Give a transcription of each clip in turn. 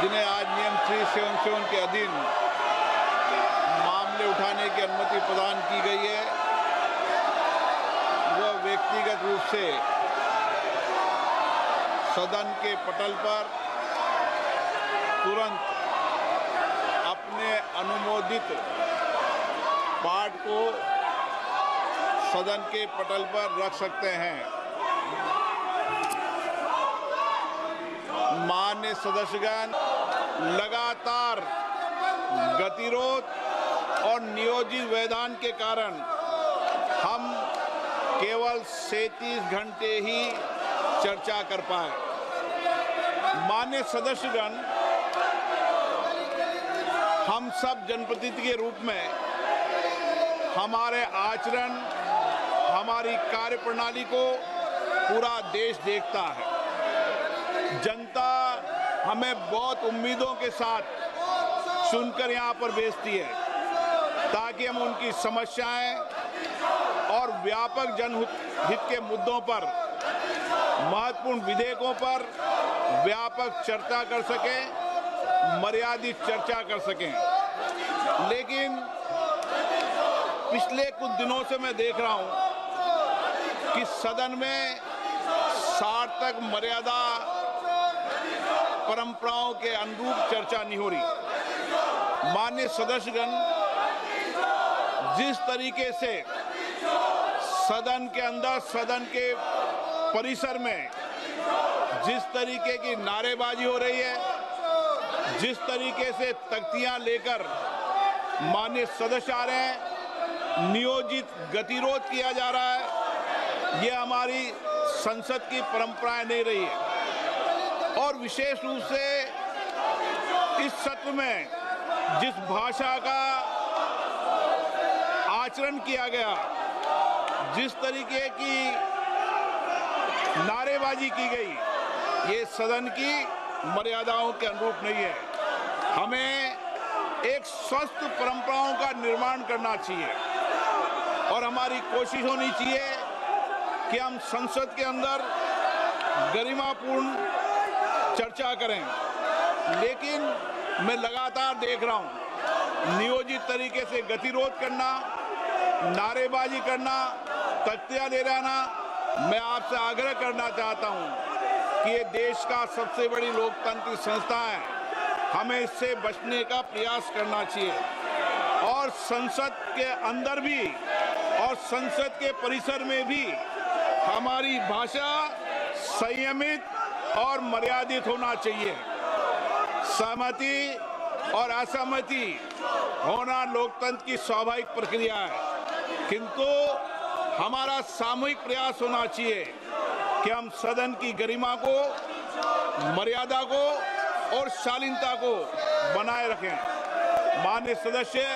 जिन्हें आज नियम 377 के अधीन मामले उठाने की अनुमति प्रदान की गई है, वह व्यक्तिगत रूप से सदन के पटल पर तुरंत अपने अनुमोदित पाठ को सदन के पटल पर रख सकते हैं। माननीय सदस्यगण, लगातार गतिरोध और नियोजित व्यवधान के कारण हम केवल 37 घंटे ही चर्चा कर पाए। माननीय सदस्यगण, हम सब जनप्रतिनिधि के रूप में हमारे आचरण, हमारी कार्यप्रणाली को पूरा देश देखता है। जनता हमें बहुत उम्मीदों के साथ चुनकर यहाँ पर भेजती है ताकि हम उनकी समस्याएं और व्यापक जनहित के मुद्दों पर, महत्वपूर्ण विधेयकों पर व्यापक चर्चा कर सकें, मर्यादित चर्चा कर सकें। लेकिन पिछले कुछ दिनों से मैं देख रहा हूं कि सदन में सार्थक मर्यादा परंपराओं के अनुरूप चर्चा नहीं हो रही। माननीय सदस्यगण, जिस तरीके से सदन के अंदर, सदन के परिसर में जिस तरीके की नारेबाजी हो रही है, जिस तरीके से तख्तियां लेकर माननीय सदस्य आ रहे हैं, नियोजित गतिरोध किया जा रहा है, यह हमारी संसद की परंपराएं नहीं रही है। और विशेष रूप से इस सत्र में जिस भाषा का आचरण किया गया, जिस तरीके की नारेबाजी की गई, ये सदन की मर्यादाओं के अनुरूप नहीं है। हमें एक स्वस्थ परंपराओं का निर्माण करना चाहिए और हमारी कोशिश होनी चाहिए कि हम संसद के अंदर गरिमापूर्ण चर्चा करें। लेकिन मैं लगातार देख रहा हूं नियोजित तरीके से गतिरोध करना, नारेबाजी करना, तख्तियां ले जाना। मैं आपसे आग्रह करना चाहता हूं कि ये देश का सबसे बड़ी लोकतांत्रिक संस्था है, हमें इससे बचने का प्रयास करना चाहिए। और संसद के अंदर भी और संसद के परिसर में भी हमारी भाषा संयमित और मर्यादित होना चाहिए। सहमति और असहमति होना लोकतंत्र की स्वाभाविक प्रक्रिया है, किंतु हमारा सामूहिक प्रयास होना चाहिए कि हम सदन की गरिमा को, मर्यादा को और शालीनता को बनाए रखें। माननीय सदस्य,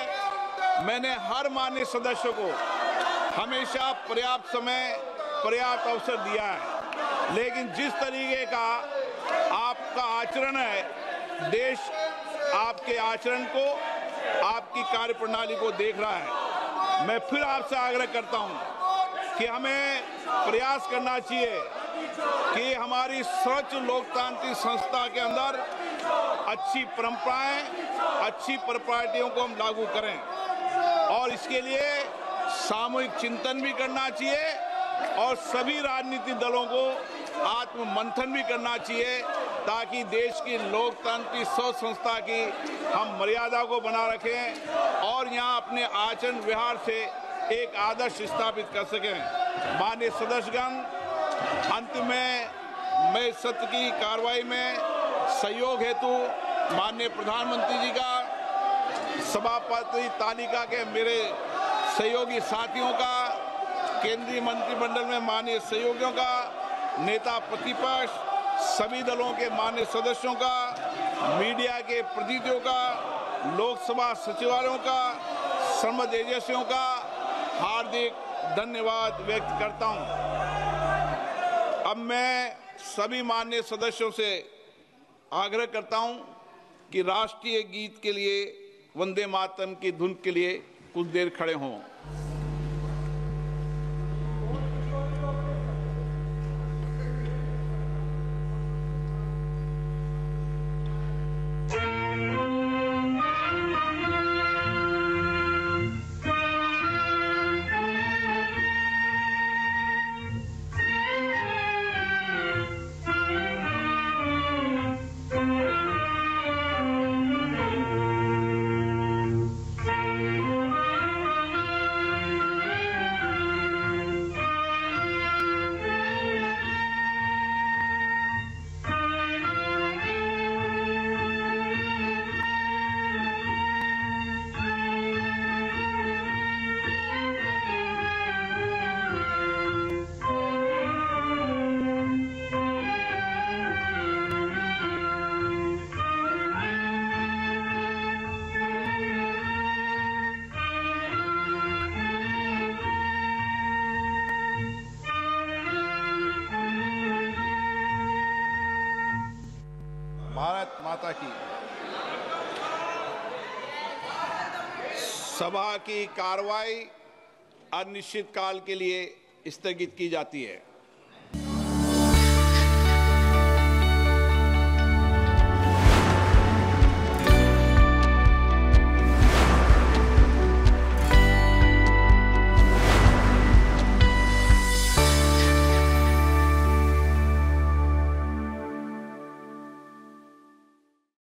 मैंने हर माननीय सदस्य को हमेशा पर्याप्त समय, पर्याप्त अवसर दिया है, लेकिन जिस तरीके का आपका आचरण है, देश आपके आचरण को, आपकी कार्यप्रणाली को देख रहा है। मैं फिर आपसे आग्रह करता हूं कि हमें प्रयास करना चाहिए कि हमारी स्वच्छ लोकतांत्रिक संस्था के अंदर अच्छी परंपराएं, अच्छी प्रॉपर्टियों को हम लागू करें और इसके लिए सामूहिक चिंतन भी करना चाहिए और सभी राजनीतिक दलों को आत्ममंथन भी करना चाहिए ताकि देश की लोकतांत्रिक स्वच्छ संस्था की हम मर्यादा को बना रखें और यहाँ अपने आचरण व्यवहार से एक आदर्श स्थापित कर सकें। माननीय सदस्यगण, अंत में मैं सत्र की कार्रवाई में सहयोग हेतु माननीय प्रधानमंत्री जी का, सभापति तालिका के मेरे सहयोगी साथियों का, केंद्रीय मंत्रिमंडल में माननीय सहयोगियों का, नेता प्रतिपक्ष, सभी दलों के माननीय सदस्यों का, मीडिया के प्रतिनिधियों का, लोकसभा सचिवालयों का, संबद्ध एजेंसियों का हार्दिक धन्यवाद व्यक्त करता हूं। अब मैं सभी माननीय सदस्यों से आग्रह करता हूं कि राष्ट्रीय गीत के लिए, वंदे मातरम की धुन के लिए कुछ देर खड़े हों। भारत माता की। सभा की कार्रवाई अनिश्चित काल के लिए स्थगित की जाती है।